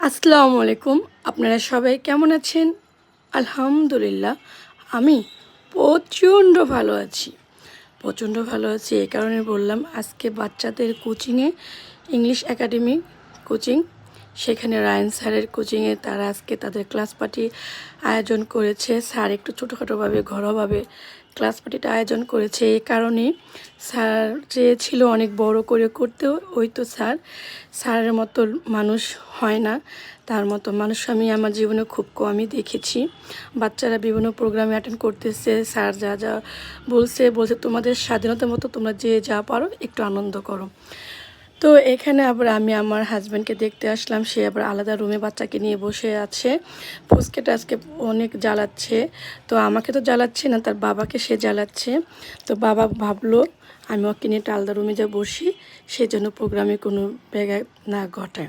আসসালামু আলাইকুম। আপনারা সবাই কেমন আছেন? আলহামদুলিল্লাহ আমি প্রচণ্ড ভালো আছি। প্রচণ্ড ভালো আছি এই কারণে বললাম, আজকে বাচ্চাদের কোচিংয়ে ইংলিশ একাডেমি কোচিং, সেখানে রায়ান স্যারের কোচিংয়ে তারা আজকে তাদের ক্লাস পার্টি আয়োজন করেছে। স্যার একটু ছোটোখাটোভাবে ঘরোয়াভাবে ক্লাস পার্টিটা আয়োজন করেছে। এই কারণেই স্যার চেয়েছিল অনেক বড় করে করতেও। ওই তো স্যারের মতো মানুষ হয় না, তার মতো মানুষ আমি আমার জীবনে খুব কমই দেখেছি। বাচ্চারা বিভিন্ন প্রোগ্রামে অ্যাটেন্ড করতেছে, স্যার যা যা বলছে তোমাদের স্বাধীনতার মতো তোমরা যে যা পারো একটু আনন্দ করো। তো এখানে আবার আমি আমার হাজব্যান্ডকে দেখতে আসলাম, সে আবার আলাদা রুমে বাচ্চাকে নিয়ে বসে আছে। ফুচকাটা আজকে অনেক জ্বালাচ্ছে, তো আমাকে তো জ্বালাচ্ছে না, তার বাবাকে সে জ্বালাচ্ছে। তো বাবা ভাবলো আমি ওকে নিয়ে একটা আলাদা রুমে যা বসি, সেজন্য প্রোগ্রামে কোনো ব্যাঘাত না ঘটায়।